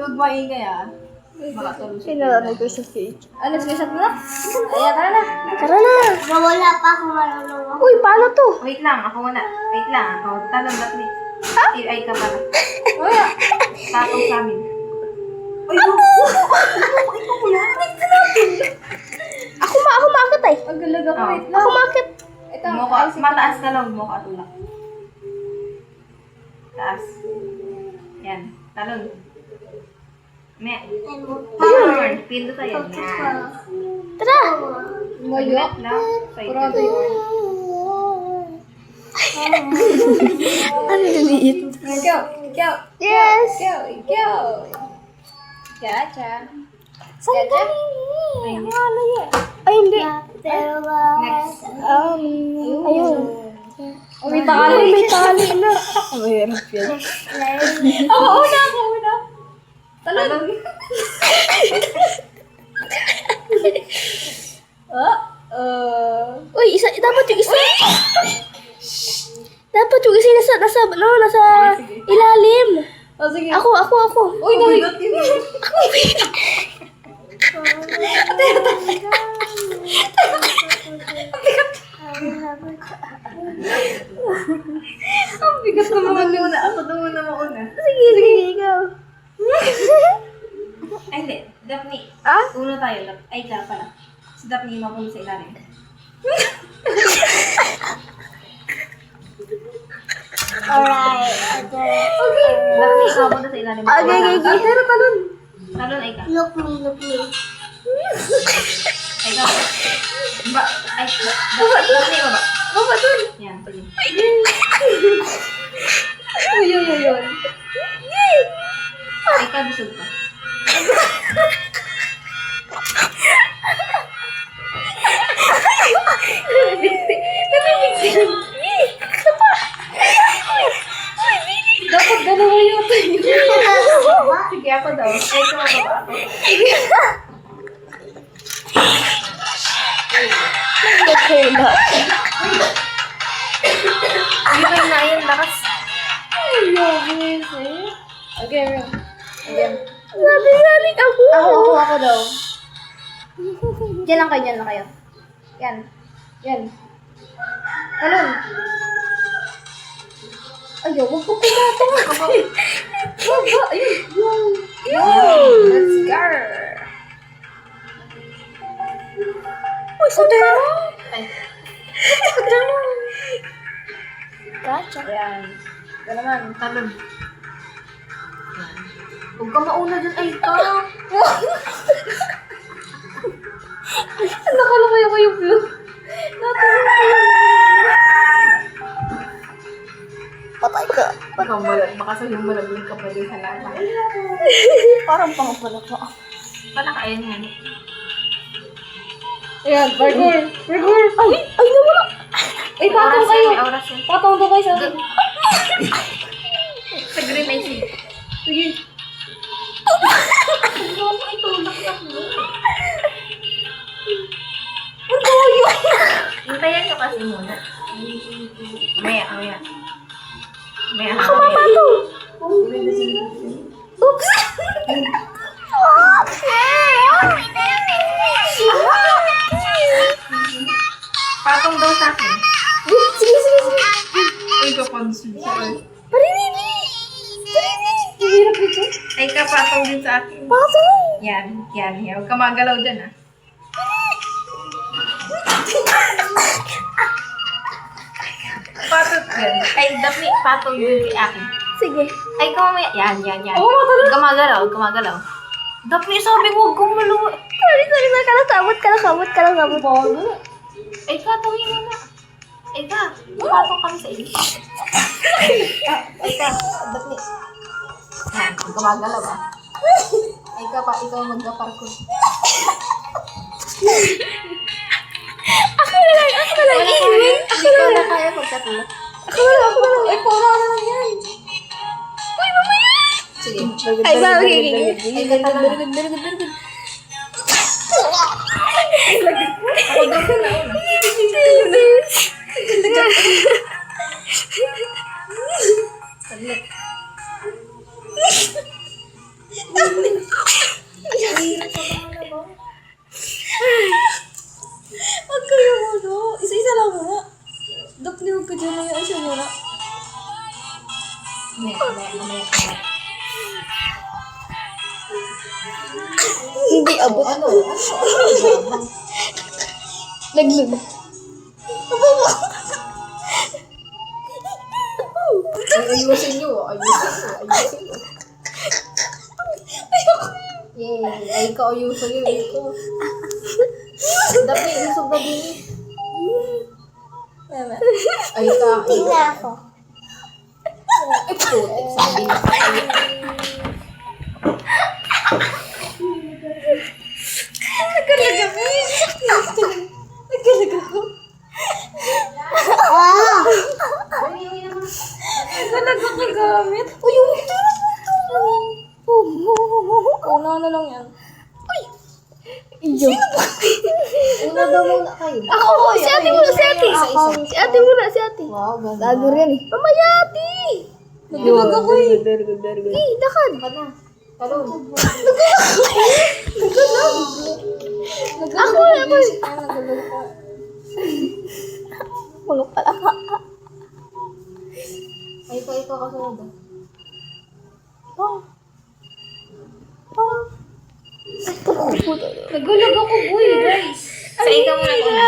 Huwag maingay ah. Makatulog siya. Pinalalag ko sa stage. Alas, gisat mo na? Ayan, tara na. Tara na! Wala pa akong marunong. Uy, paano to? Wait lang, ako muna. Wait lang, ako. Talon, Daphne. Ay ka pala. Tatong sa amin. Uy, ikaw mo yan. Ako maakit ay. Ang galaga ko, wait lang. Ako maakit. Ito, mataas ka lang, mo ka tulak. Taas. Yan, talon. Power, pin tayo. Yan. Tara! Magnet lang. Purado yun. Ano liliit? Ikaw. Yes! Ikaw. Gacha. Saan ka? Ayun. Ay, hindi. Next. Ayun. May tali. May tali na. Mahirap yan. Ako una. Talon. Uy, dapat yung isa. Dapat yung isa nasa ilalim. Oh, sige. Ako. Uy, nahigot yun. Ang bigat naman muna. Ako na muna mauna. Sige, ikaw. Ay, hindi. Daphne. Ah? Una tayo. Ay, ka pala. Si Daphne yung mapuno sa ilalim. Alright. Daphne, ikaw muna sa ilalim. Okay. Pero talon. Talon, ay ka. Look me. Ay ka. Daphne, baba. Baba dun. Yan, sige. Yun. Ay ka, busog ka. Dapat dalawa yun. Sige, ako daw. Ay, ikaw baba ako. Nagkula. Hindi ko na yun, lakas. Again. Again. Sabi ako. Ako daw. Diyan lang kayo. Yan. Talon. Ayaw, huwag ko pumatong. Baba, ayun. Let's go. Uy, saan ka? Ay. Gotcha. Ayan. Ito naman, talon. Huwag ka mauna dyan. Ay, ito. Nakalakay ako yung blue. Patay ka. Ikaw malag. Baka sa'yo malaglag ka pa din sa lama. Parang pangapalag ka. Palakayan yan. Ayan, parkour. Ay, nawala. Ay, patong Oras kayo. yan, may oras yan. Patong to kayo sa akin. Sa green ay sige. Sige. Ito, nakilak mo. Ang tayo. Hintayan nyo kasi muna. Maya. Ako mapato. Oops. Patong daw sa akin. Sige. Ay, kapansin siya. Parinini. Hirap ito. Ay, kapatong din sa akin. Patong. Yan. Huwag ka magalaw dyan, ah. Patot yan. Ay, Daphne, patong yun kay akin. Sige. Ay, kamamaya. Yan. Oo, Huwag ka magalaw. Daphne, sabi ko, huwag kang maluwa. Sorry. Kalakabot. Ay, katawin mo na. Ay, patong kami sa iyo. Ay, Daphne. Yan, huwag ka magalaw, ah. Ay, ikaw magka-parkour. Ako na lang. Hindi ko na kaya pagkatulog. Ako na lang. Ay, pura na lang yan. Uy, mamaya. Sige. Ay, bagay. Ay, ganda na. Ako daw ko na una. Saglit. Mamaya ka. Hindi abot. Ano? Laglag. Ayusin nyo. Yay. Ay, ikaw ayusin nyo. Dapat isog na din. Ay, ka. Tingnan ako. Putik. Sabi na tayo. Nagkalag ako. Nagkalag ako. Ah! Nagkalag ako gamit. Uy, yung una na lang yan. Uy! Iyo. Una daw muna kayo. Ako! Si ate muna, si ate! Si ate muna, si ate. Wow, ganda. Gago rin eh. Mamaya ate! Nagkalag ako eh. Eh, dakad. Ka na. Talon. Ako eh. Kulog pala. Ay, ito kasunod. Nagulag ako, boy, guys. Sa ikaw muna ko na.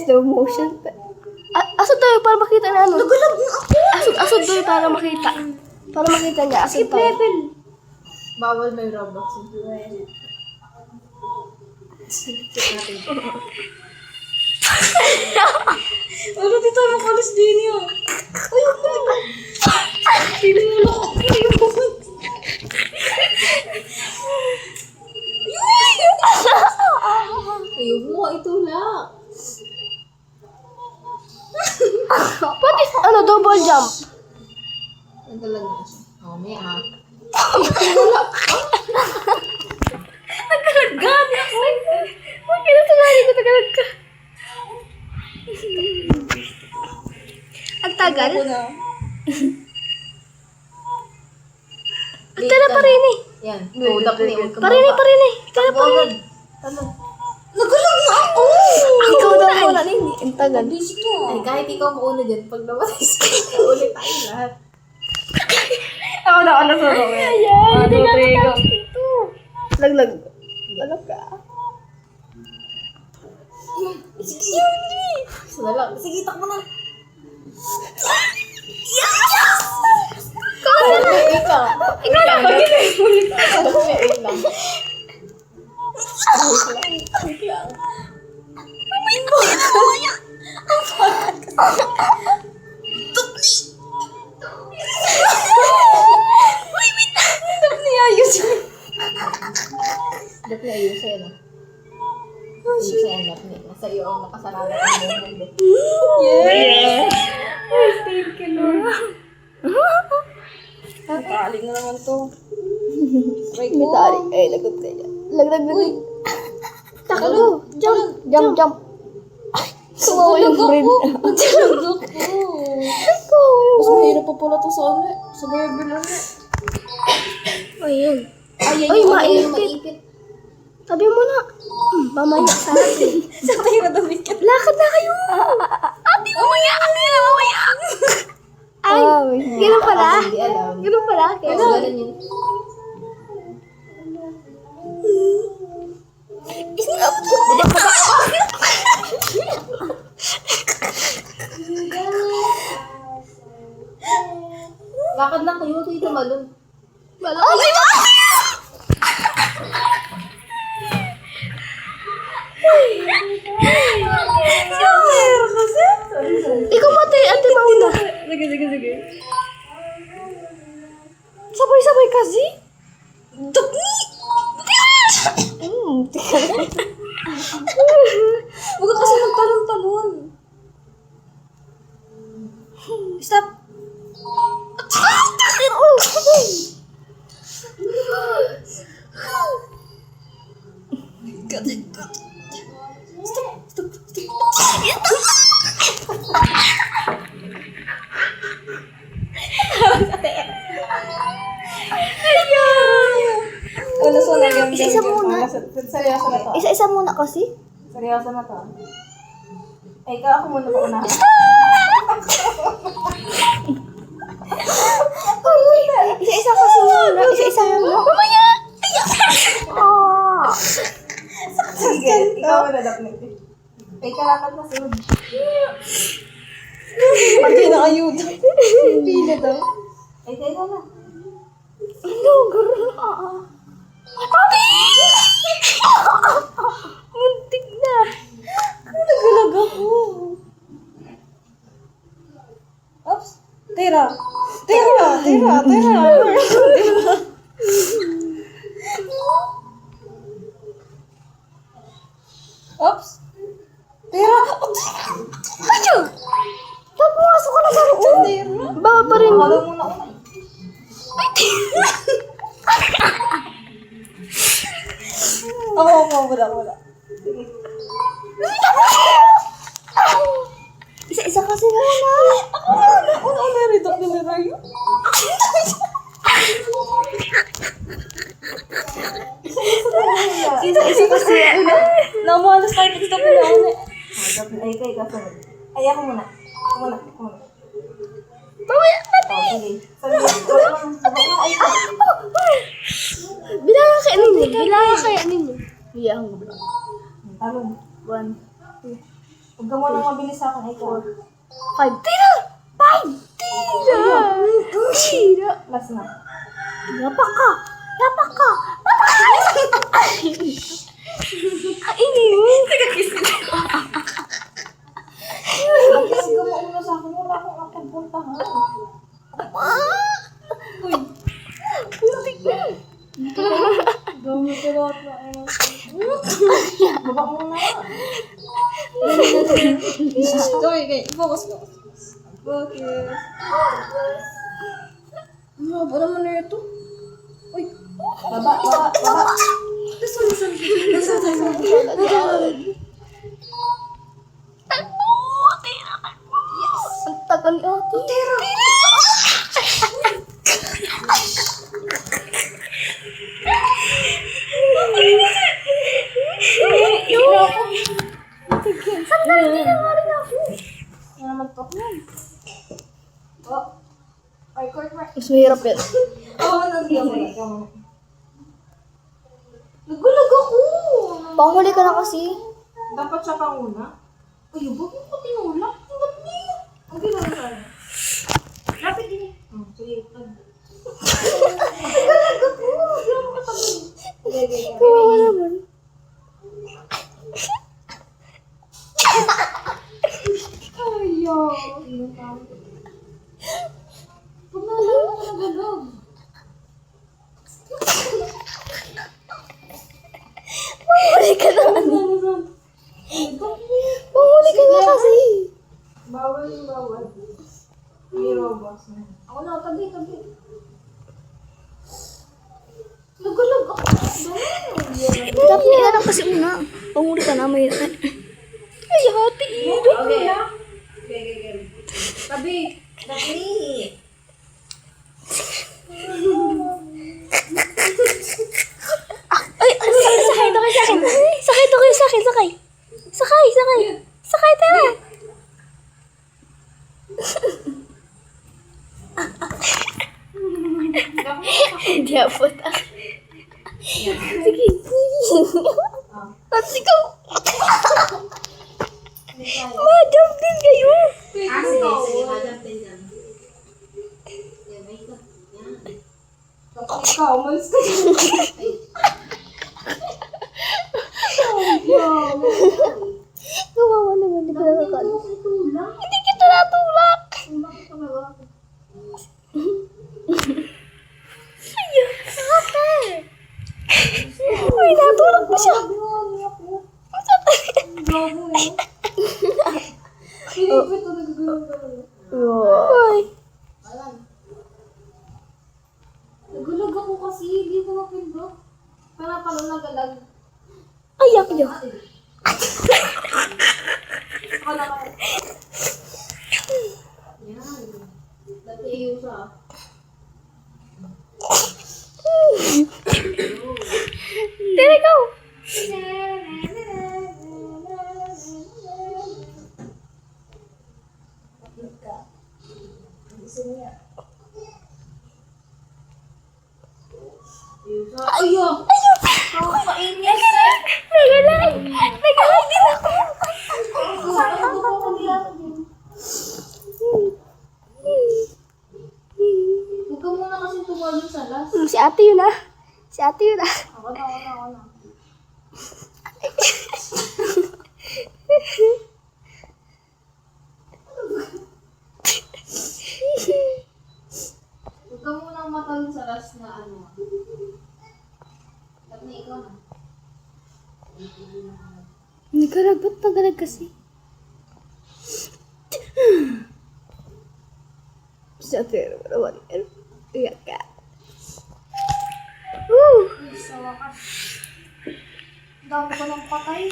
Slow motion. Asod tayo para makita na ano. Nagulag na ako. Asod tayo para makita. Para makita niya. Asod tayo. Bawal may Roblox. Ano dito tayo makalis din yun? Ay, ako na. Pinulo ko. Ayaw mo, ito lang. Pati, ano, double jump. Ang talaga na siya. Oh, may Nagkalaggan ako. Huwag kinasagari ko, nagkalag ka. Ang tagal. Ang tara pa rin eh. Yan. Hold up na yun. Parin eh. Tara pa rin. Talon. Nagulag na ako! Ikaw daw muna rin. Ang tagal. Ay, kahit ikaw mauna dyan, pag namatay sa ulit tayo lahat. Ako na solo. Ayan, hindi nga matapos dito. Laglag. Alam ka. Isa na lang. Sige, takbo na. Ikaw na lang. Ikaw. Ikaw na. Wait lang. Dapat na ayusin na. Ayusin na. Nasa iyo ang nakasalanan ng mundo. Yes! Thank you, Lord. Nataling na naman to. May taling. Ay, lagot ka dyan. Laglag. Takbo. Jump. Sumawa yung friend. Nagsalag ako. Mas mahirap pa pala to sa ano eh. Sa Bible ano eh. Ayan. Ay, maipit. Sabi mo na. Mamaya sa atin. Sa tayo na dumikit. Lakad na kayo. Ate, mamaya. Ay, ganun pala. Hindi alam. Ganun pala. Ganun yun. Lakad lang kayo. Ito yung tumalon. Ikaw mati, ate mauna. Sige. Sabay-sabay kasi. Dukni! Huwag ka kasi magtalon-talon. Stop. Isa muna. Seryoso na to. Isa-isa muna kasi. Seryoso na to. Ay, ikaw ako muna paunahan. Isa-isa kasi muna. Isa-isa muna. Mamaya! Sige, ikaw muna dapat. Ay, kalakad na sunod. Pati na ayuda. Pila daw. Ay, ikaw na. Ano? Garo. Papi! Muntik na. Nagalag ako. Oops. Tira. Tira. Tira. Tira. Oops. Tira. Ayo! Pumasok ka na ba roon? Baba pa rin. Halo muna una. Oo, wala. Sige. Isa-isa kasi muna. Una, redok na rayo. Isa-isa kasi. Namalas tayo dito ko na una. Ay, ikaw sunod. Ay, ako muna. Ako muna. Mamaya na. Sige. Sabi, ay, Bilangan kaya ninyo. Bilangan kaya ninyo. Iya, ako ba? talon. 1, Huwag ka muna mabilis sa akin. Ay, ikaw. 5. Tira! 5! Tira! Tira! Last na. Yapak ka! Yapak ka! Kainin mo! Kasi ka mauna sa akin. Wala akong apagpuntahan. Uy. Puntik na! Dami ka lahat na. Baba muna. Okay. Focus. Focus. Ano ba naman na ito? Uy. Baba. Ang tagal ni ate. Tira! Sandali, hindi na nga rin ako. Ano naman to? Oh. Ay, court mark. Mas mahirap yan. Oo, nandiyan ko. Nagulag ako. Panghuli ka na kasi. Dapat siya pang una. Ay, bakit mo tinulak? Tingnan niya. Ang ginawa tayo. Rapid din eh. Sige. Nagulag ako. Hindi ako katabi. Kawawa naman. Ayaw. Huwag na lang ako nagulag. Panghuli ka na. Panghuli ka na kasi. Bawal yung bawal. May robos na. Ako na, tabi. Nagulag ako. Dapat ka lang kasi una. Panghuli ka na. Mahirap. Ay, hati. Okay. Tabi. Tabi. Ay, sakay to kayo sa akin. Sakay to kayo sa akin. Sakay, tara. Hindi abot ah. Sige. At ikaw. Madam din kayo. Sige, madam din yan. Ikaw, umalis ka dyan. Kawawa naman. Di ba nakakalo? Hindi kita natulak. Ayun. Ate. Uy, natulak mo siya. Uy. Nagulag ako kasi, hindi ko mapindot. Para pala nagalag. Ayak niyo. Wala ka. Yan. Dati iyo siya. Tira ikaw. ate yun ah. Ako na. Huwag ka munang matalon sa last na ano. Ba't na ikaw na? Nagkarabat na galag kasi. Si ate naman. Iyak ka. Woo! Sa wakas. Dami ko ng patay.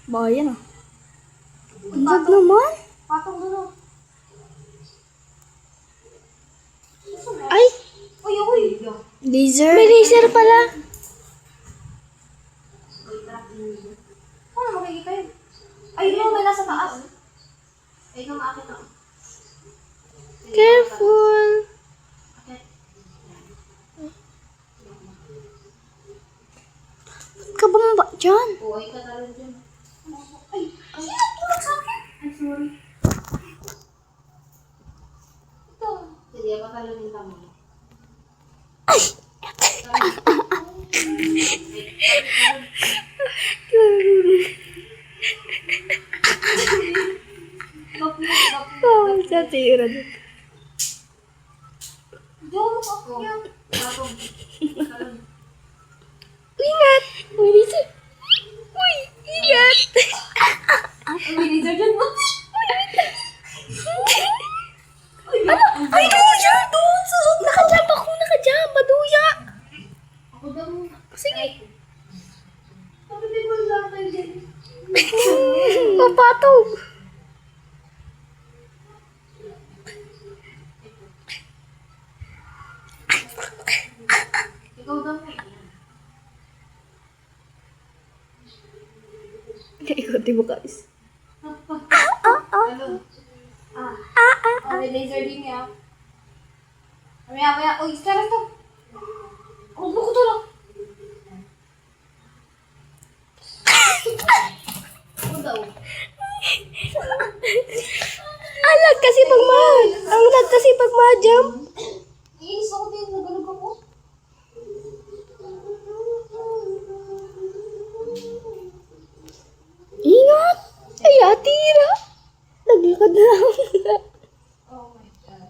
Bayan ah. Ang lag naman. Patong dulo. Ay! Uy! Laser? May laser pala. Paano makikita yun? Ay, no, may nasa taas. Ay, nung akin na. Careful. Akit. Ba't ka bumaba dyan? Oo, ay katalon dyan. Ay! Sino tulog sa akin? I'm sorry. Ito. Sige, patalonin ka mo. Oh, si ate yun. Diyan ako. Patong. Talon. Ingat! May laser. Uy! Ingat! Ay, may laser dyan mo. Ay, duya! Doon! So, nakajump ako! Nakajump! Maduya! Ako daw muna. Sige. Sabi din mo lang tayo dyan. Mapatog! Ikaw daw mo. Ikuti mo guys. Talon. Oh, may laser din niya. Maya. Uy, stara to. Huwag mo ko to lang. Ako daw. Ang lag kasi pag Ang lag kasi pag ma-jump. Iinis ako din. Nagalog ako. Ingat! Ay, atira! Naglakad na ako. Oh my God.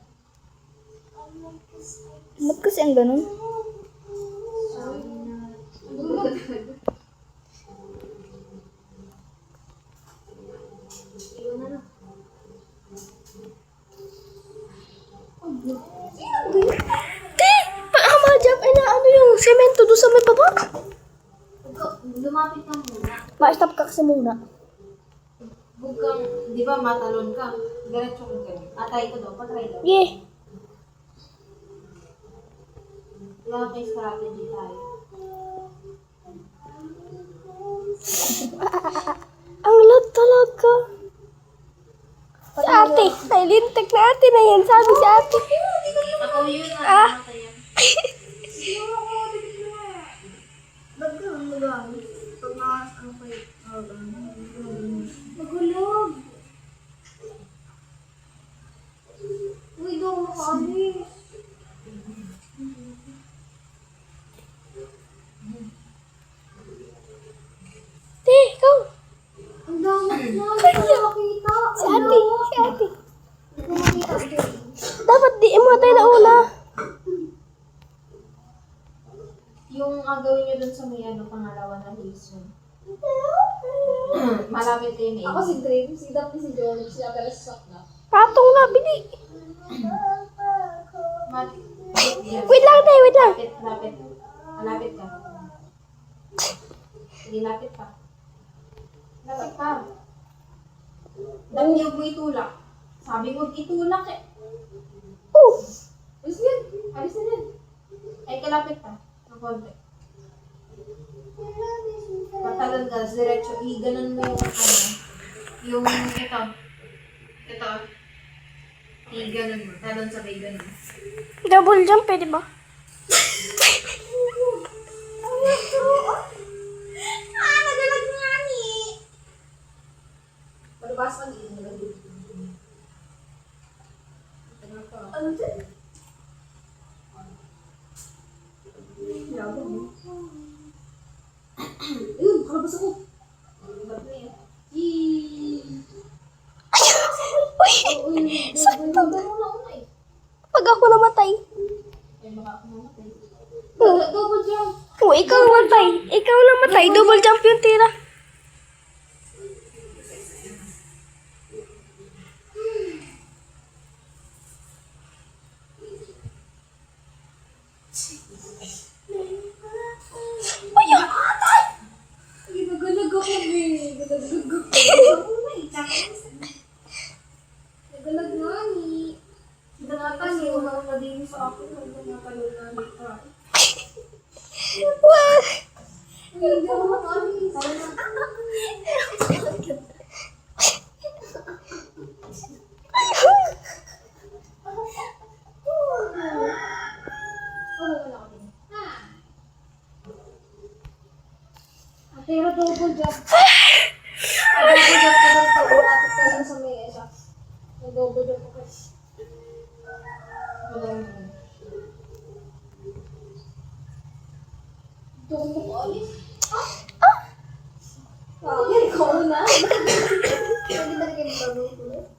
Ba't kasi ang ganun? Sorry na. Nagalog. Iwan na lang. Te! Pag ako ma-jump, ay na ano yung semento doon sa may baba? Lumapit ka muna. Ma-stop ka kasi muna. Huwag kang, di ba matalon ka? Diretso kang ganyan. Atay ko daw, patry daw. Yeah. Wala tayong strategy tayo. Ang lag talaga. Si ate, nailintik na ate na yan. Sabi si ate. Ako yun, namatay yan. Pag nakas, ano kayo? Magulog. Uy, daw makaalis. Te, ikaw. Ang dami na, hindi ko makita. Si ate, si ate. Hindi ko makita. Dapat di mo tayo na una. Yung gagawin nyo dun sa may pangalawa na reason. Malapit kayo na Ako si Dream, si Daphne, si George, si Abel, si Sakna. Patong na, bili. Wait lang, te, wait lang. Lapit. Malapit ka. Sige, lapit pa. Lapit pa. Dami mo itulak. Sabi mo itulak eh. Oh, Alis na yan. Alis na yan. Ay, kalapit pa. Ng konti. Patalon ka, diretso. Ganun mo yung yung ito. Ito. Ganun mo. Talon sabay ganun. double jump, pwede ba? Nagalag nga ni. Palabas pa din. Ano dyan? gusto ko. Uy, sakto. Pag ako namatay. Double jump. Oh, ikaw namatay. Ikaw namatay. Double jump yung tira. Uy, yung atay! Nagalag ako, babe. Nagalag nga ni. Kasi wala na din sa akin. Nakakalunani ka. What? Hindi ako makalis. Pero double jump. Double jump ko lang sa ulapit ka lang sa may isa. Double jump ko kasi. Ito ko makalis. Okay, ikaw na. Pwede talaga yung bago ko.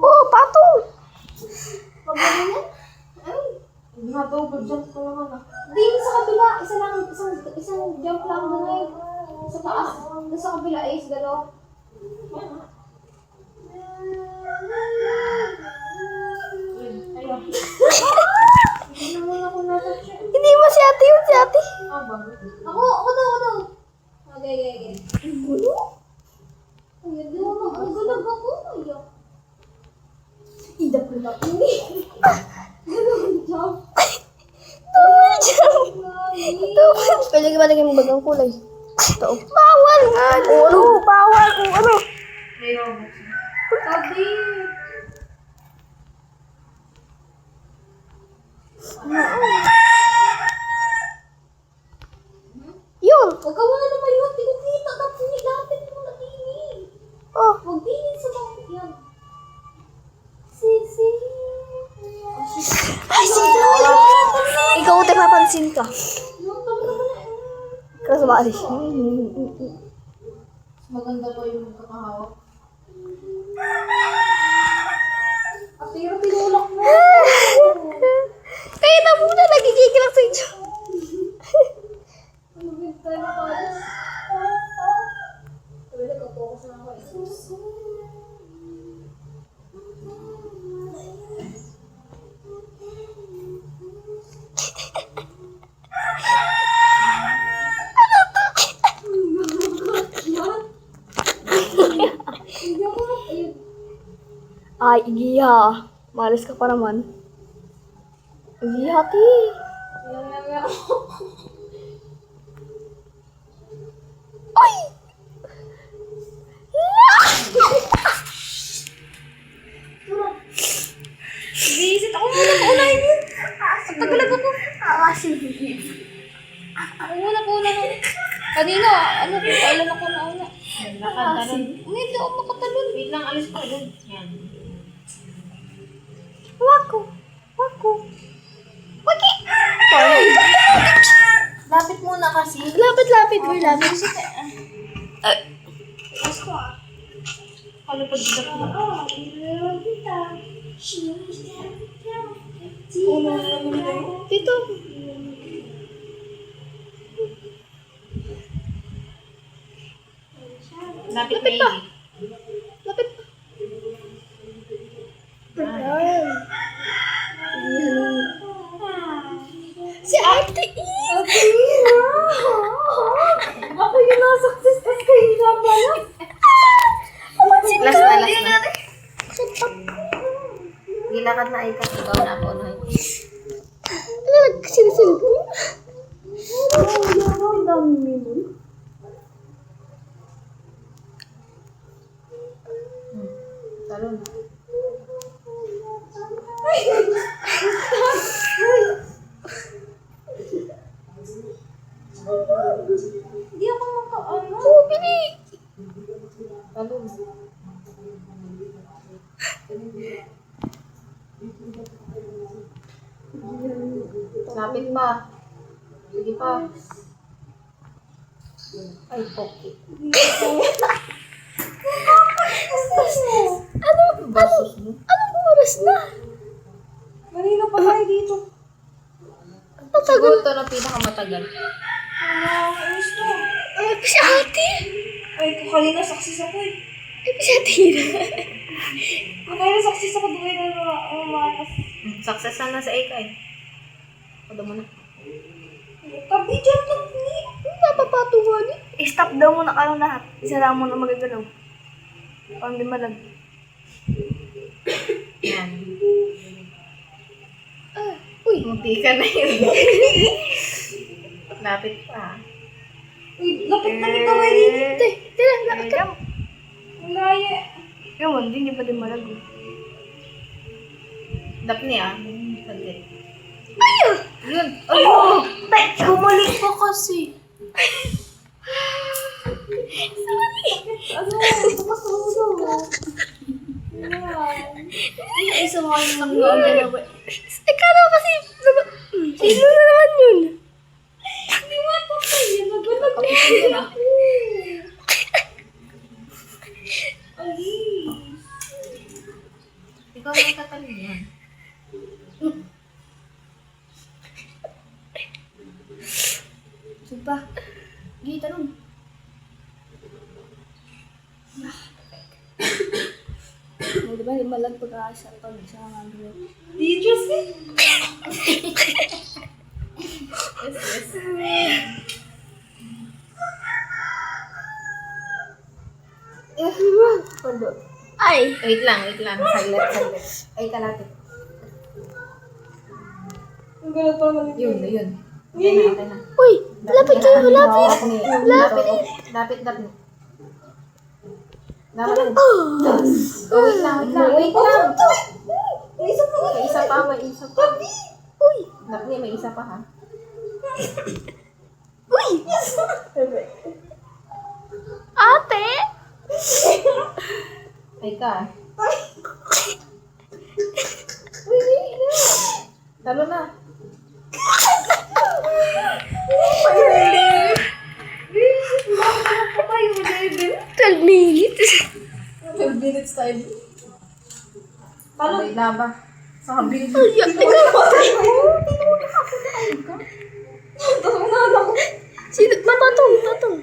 Oh, pato! Double jump ko naman ah. Di, sa kabila, isang jump lang doon ay. Sa taas. Doon sa kabila ay is dalawa. Ayun. Hindi naman ako natouch. Hindi mo si ate yun, si ate. Bago. Ako daw. Okay. Gulo? Ay, di mo magalag ako. Ayak. Idap ko na po. Ganun jump. Double jump. Double. Pwede ka ba lagyan ng bagang kulay? Ito. Bawal nga. Kung ano, bawal. Kung ano. May robot. Tabi. Yun. Huwag ka muna naman yun. Hindi ko kita. Lapit mo na tingin. Oh. Huwag tingin sa lapit yan. Ay, sino yun? Ikaw, tayo papansin ka. Ikaw sa bali. Maganda pa yung kakahawak. Pero tinulak mo. Kaya na muna, nagigigil ako sa inyo. Ano ba yung tayo makalas? Sabi na, kapokus na ako eh. Hindi ako ayun. Ay, igiha. Malas ka pa naman. Igiha, ti. Ay! Visit ako muna paunahin mo. Tagalag ako. Ako muna paunahin. Kanina, ano ko, kailan ako nauna. Nakatalon. Hindi ako makatalon. Wait lang, alis ko dun. Yan. Wako. Wako. Waki! Lapit muna kasi. Lapit. Boy, lapit. Alis ko ah. Kalo pag dito ko. Dito. Lapit Lapit pa. pa. Lapit. Si Ate Eve! Ako yung na-success tas kayo na pala. Last na. Gilakad na ay kasi ikaw na ako. Ano? Ano nagsisilpon? Ang dami minun. Talon. Hindi ako makaano. Oh, Bini! Talon. Lapit pa. Sige pa. Ay, poki. Basos mo. Anong oras na? Kanina pa tayo dito. Siguro ito na pinakamatagal. Ayos to. Ay, si ate. Ay, kanina saksis ako eh. Ay, si ate. Kanina saksis ako doon na umakas. Success na sa Eka eh. Pada mo na. Tabi dyan, tabi. Napapatungan eh. Stop daw mo na kayong lahat. Isa lang mo na magagalaw. Parang di malag. Yan. Uy. Munti ka na yun. Lapit pa. Uy, lapit na kita ba dito? Tira, nakakam. Ang laya. Yung hindi pa din malag. Dapni ah. Saglit. Ayun! Yun. Ayun! Tay, bumalik pa kasi. Ano? Bukas na ulo. Yan. Ay, sumakay naman yung dalawa. Ikaw na kasi, sino na naman yun? Hindi mo ito kayo. Nagalag na. Kapitan yun ah. Alis. Ikaw may katalin yan. Supa. Gita nun. Di ba, di malag pag-aasa pag sa mga ano. Teachers eh. Yes, yes. Pando. Ay! Wait lang. Saglit. Ay, kalapit. Ang galat pa naman Yun. Okay na. Uy! Lapit kayo! Lapit! Lapit. Lapit. Oh, wait lang. May isa pa. May isa pa. Uy! Dapni, may isa pa ha. Uy! Ate! Ay ka. Talo na. 12 minutes. 12 minutes time. Sabay laba. Sabi. Sino? Patong. Patong.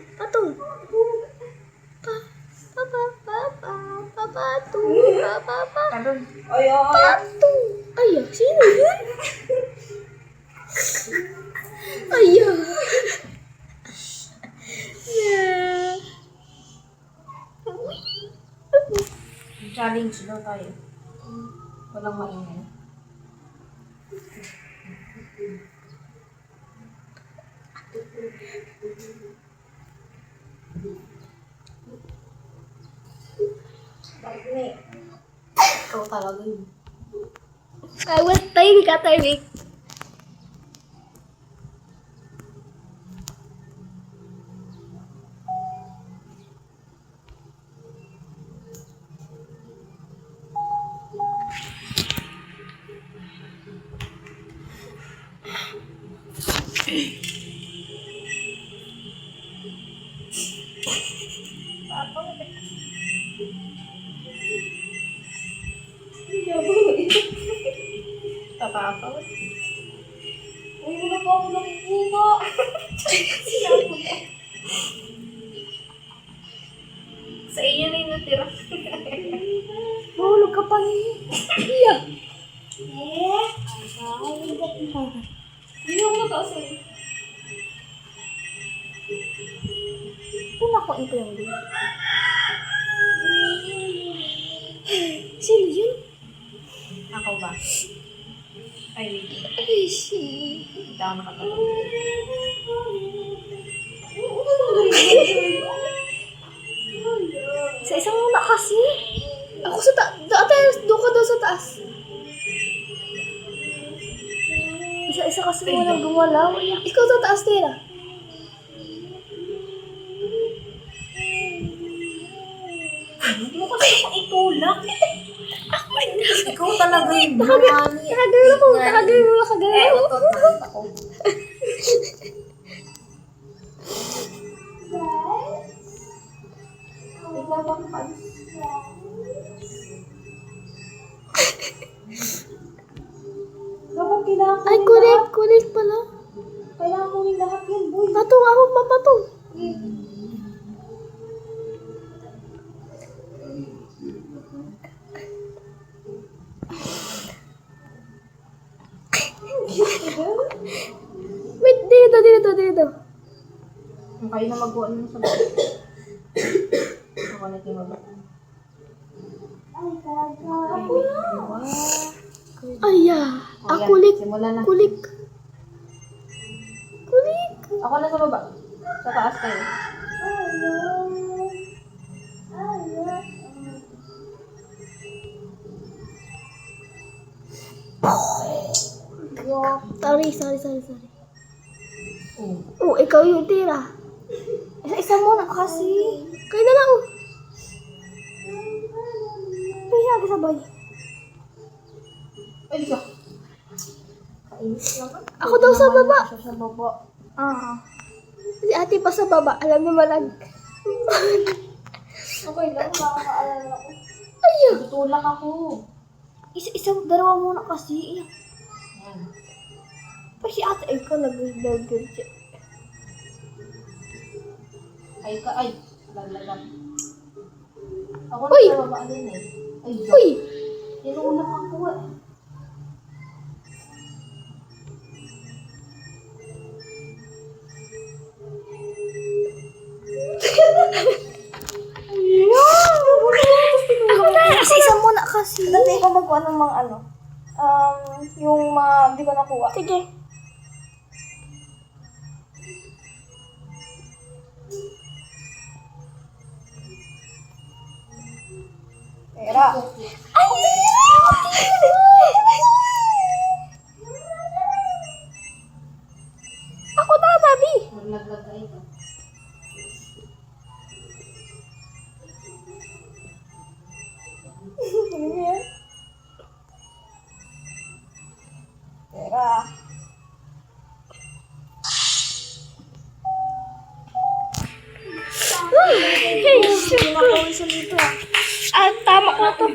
Talon. Patong. Aya, sino yun? Aya. Challenge daw tayo. Walang maingay. Ikaw talaga yun. I will tahimik ka, tahimik. Tatapaw. Uy, wala pa ako nakukuha. Sa inyo na yung natira. Mahulog ka pa iya. Hindi ako mataas eh. Una ko ito yung din. Sino yun? Ako ba? Ay, wait. Ay, si... Hindi ako nakatapos. Sa isang muna kasi. Ako sa taas. Doon ka daw sa taas. Isa-isa kasi mo nang gumalaw. Ikaw sa taas, Tera. Hindi mo kasi akong itulak. nag-green. Nakagano ko. Eh, utot. Nakita ko. Ikaw bang pals? Dapat kailangan Ay, kulik pala. Kailangan kunin lahat yan, boy. Patong ako, papatong. Wait, dito. Kayo na magkuha mo sa baba. Ako na ito baba. Ay, kulik. Simula na. Kulik. Ako na sa baba. Sa taas kayo. Sorry. Oh, ikaw yung tira. Isa muna kasi. Kayo na lang. Pisa ka sabay. Ay, ka. Kainis naman. Ako daw sa baba. Siya sa baba. Si ate pa sa baba. Alam naman lang. Okay lang, makakaalala ako. Ayun. Tutulak ako. Dalawa muna kasi. Yan. Ay, si ate. Ay, ko nag-vlogger siya. Ay, laglagan. Ako Uy! na sa baba din eh. Ay, Uy! tinulak ako eh. Ako na! Kasi isa muna kasi. Dati ikaw magkuha ng mga ano. Yung mga di ko nakuha. Sige. Pera. Ako na, babi. Maglaglag kayo. Ano yan? Pera. Hey, shit. Tama ko na to.